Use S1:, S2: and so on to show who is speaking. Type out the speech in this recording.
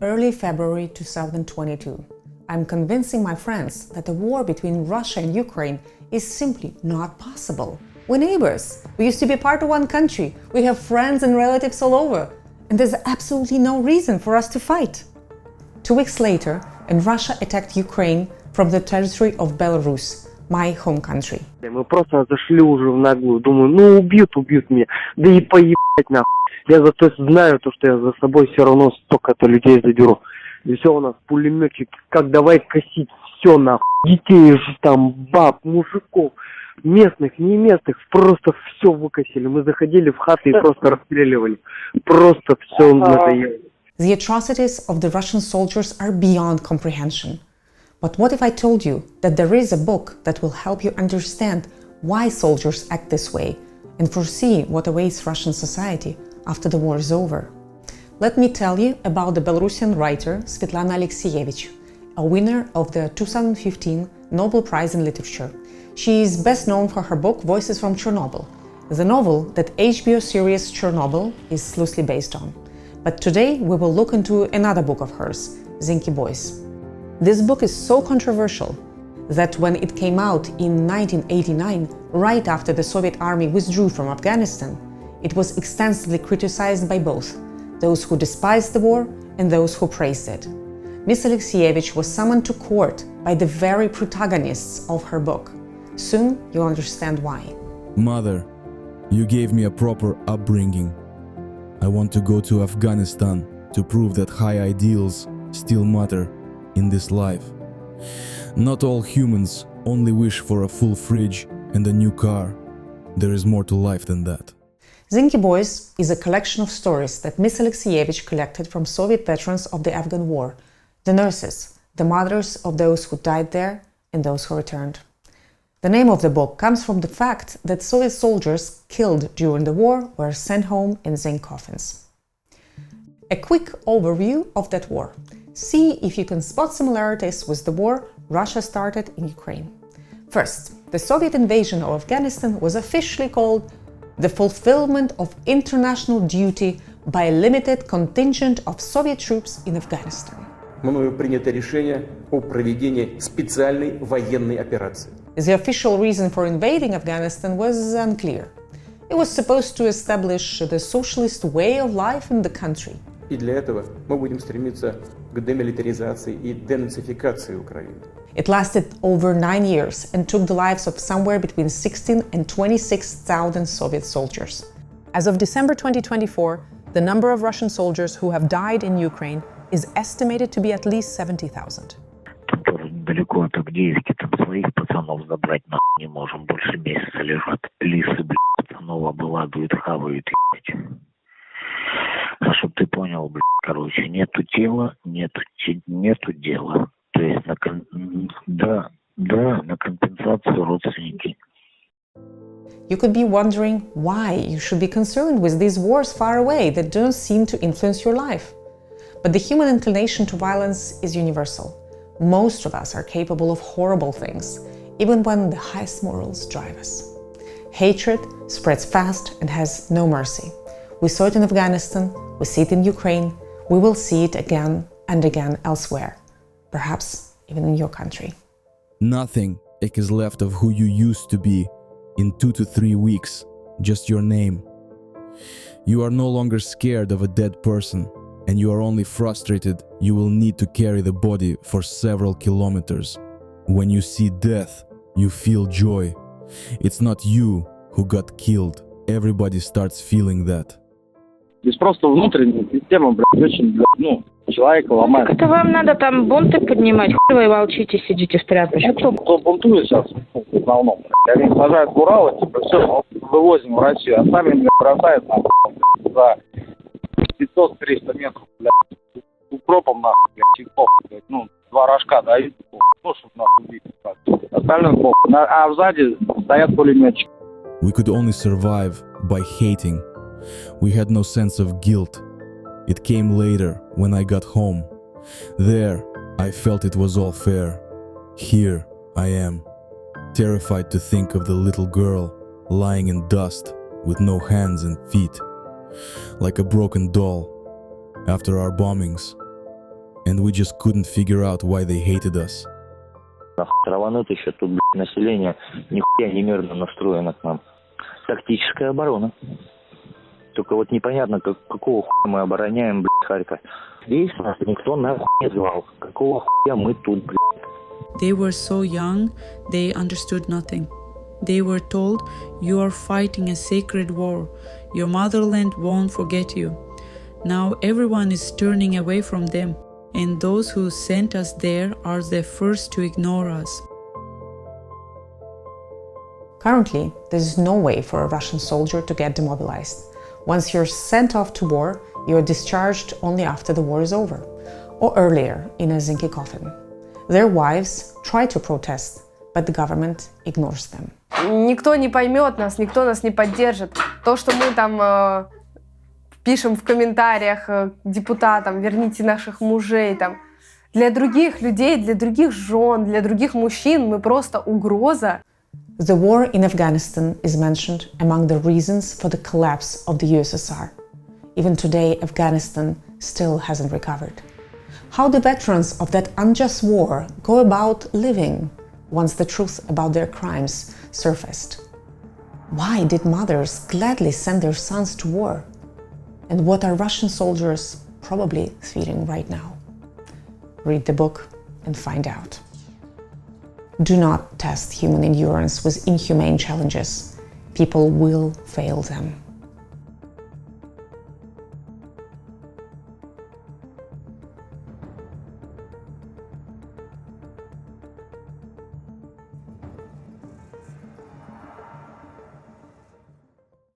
S1: early February 2022. I'm convincing my friends that the war between Russia and Ukraine is simply not possible. We're neighbors. We used to be part of one country. We have friends and relatives all over. And there's absolutely no reason for us to fight. 2 weeks later, and Russia attacked Ukraine from the territory of Belarus, my home country.
S2: Мы просто зашли уже в наглую. Думаю, ну убьют меня. Да и поебать нахуй. Я зато знаю, что я за собой все равно столько-то людей задеру. И все у нас пулеметчик. Как давай косить все нахуй. Детей, там, баб, мужиков, местных, не местных. Просто все выкосили. Мы заходили в хаты и просто расстреливали. Просто все надоело.
S1: The atrocities of the Russian soldiers are beyond comprehension. But what if I told you that there is a book that will help you understand why soldiers act this way and foresee what awaits Russian society after the war is over? Let me tell you about the Belarusian writer Svetlana Alexievich, a winner of the 2015 Nobel Prize in Literature. She is best known for her book Voices from Chernobyl, the novel that HBO series Chernobyl is loosely based on. But today we will look into another book of hers, Zinky Boys. This book is so controversial that when it came out in 1989, right after the Soviet army withdrew from Afghanistan, it was extensively criticized by both those who despised the war and those who praised it. Miss Alexievich was summoned to court by the very protagonists of her book. Soon you'll understand why.
S3: Mother, you gave me a proper upbringing. I want to go to Afghanistan to prove that high ideals still matter in this life. Not all humans only wish for a full fridge and a new car. There is more to life than that.
S1: Zinky Boys is a collection of stories that Miss Alexievich collected from Soviet veterans of the Afghan War, the nurses, the mothers of those who died there and those who returned. The name of the book comes from the fact that Soviet soldiers killed during the war were sent home in zinc coffins. A quick overview of that war. See if you can spot similarities with the war Russia started in Ukraine. First, the Soviet invasion of Afghanistan was officially called the fulfillment of international duty by a limited contingent of Soviet troops in Afghanistan.
S4: Мною принято решение о проведении специальной военной операции.
S1: The official reason for invading Afghanistan was unclear. It was supposed to establish the socialist way of life in the country.
S4: И для этого мы будем стремиться к демилитаризации и денацификации Украины.
S1: It lasted over 9 years and took the lives of somewhere between 16 and 26,000 Soviet soldiers. As of December 2024, the number of Russian soldiers who have died in Ukraine is estimated to be at least 70,000.
S5: Там тоже недалеко от Авдеевки, там своих пацанов забрать нахуй не можем, больше месяца лежат. Лисы, блядь, пацанов обыладывают, хавают, ебать. А чтоб ты понял, блядь, короче, нету тела, нету дела. То есть на компенсацию родственники.
S1: You could be wondering why you should be concerned with these wars far away that don't seem to influence your life. But the human inclination to violence is universal. Most of us are capable of horrible things, even when the highest morals drive us. Hatred spreads fast and has no mercy. We saw it in Afghanistan, we see it in Ukraine, we will see it again and again elsewhere, perhaps even in your country.
S3: Nothing is left of who you used to be in 2 to 3 weeks, just your name. You are no longer scared of a dead person, and you are only frustrated you will need to carry the body for several kilometers. When you see death, you feel joy. It's not you who got killed. Everybody starts feeling that.
S6: Здесь просто внутренняя система, блядь, очень, блядь, человека ломает.
S7: Это вам надо там бунты поднимать, хуй вы молчите, сидите в тряпочке.
S6: Кто бунтует сейчас, в основном, блядь. Они сажают в Уралы, типа, все, вывозим в Россию, а сами, блядь, бросают, нахуй, за 500-300 метров, блядь, укропом, нахуй, блядь, чеков, блядь, 2 рожка дают, чтоб, нахуй, убить, остальное, похуй. А сзади стоят пулеметчики.
S3: We could only survive by hating. We had no sense of guilt. It came later, when I got home. There, I felt it was all fair. Here, I am, terrified to think of the little girl lying in dust with no hands and feet, like a broken doll. After our bombings, and we just couldn't figure out why they hated us.
S5: Траванут еще тут, население нихуя не мирно настроено к нам. Тактическая оборона. Только вот непонятно, какого хуя мы обороняем, Харьков. Здесь нас никто нахуй не звал. Какого хуя мы тут,
S8: They were so young, they understood nothing. They were told, you are fighting a sacred war. Your motherland won't forget you. Now everyone is turning away from them, and those who sent us there are the first to ignore us.
S1: Currently, there is no way for a Russian soldier to get demobilized. Once you're sent off to war, you're discharged only after the war is over, or earlier in a Zinky coffin. Their wives try to protest, but the government ignores them.
S9: Никто не поймет нас, никто нас не поддержит. То, что мы там пишем в комментариях депутатам, верните наших мужей, там, для других людей, для других жен, для других мужчин мы просто угроза.
S1: The war in Afghanistan is mentioned among the reasons for the collapse of the USSR. Even today, Afghanistan still hasn't recovered. How the veterans of that unjust war go about living once the truth about their crimes surfaced? Why did mothers gladly send their sons to war? And what are Russian soldiers probably feeling right now? Read the book and find out. Do not test human endurance with inhumane challenges. People will fail them.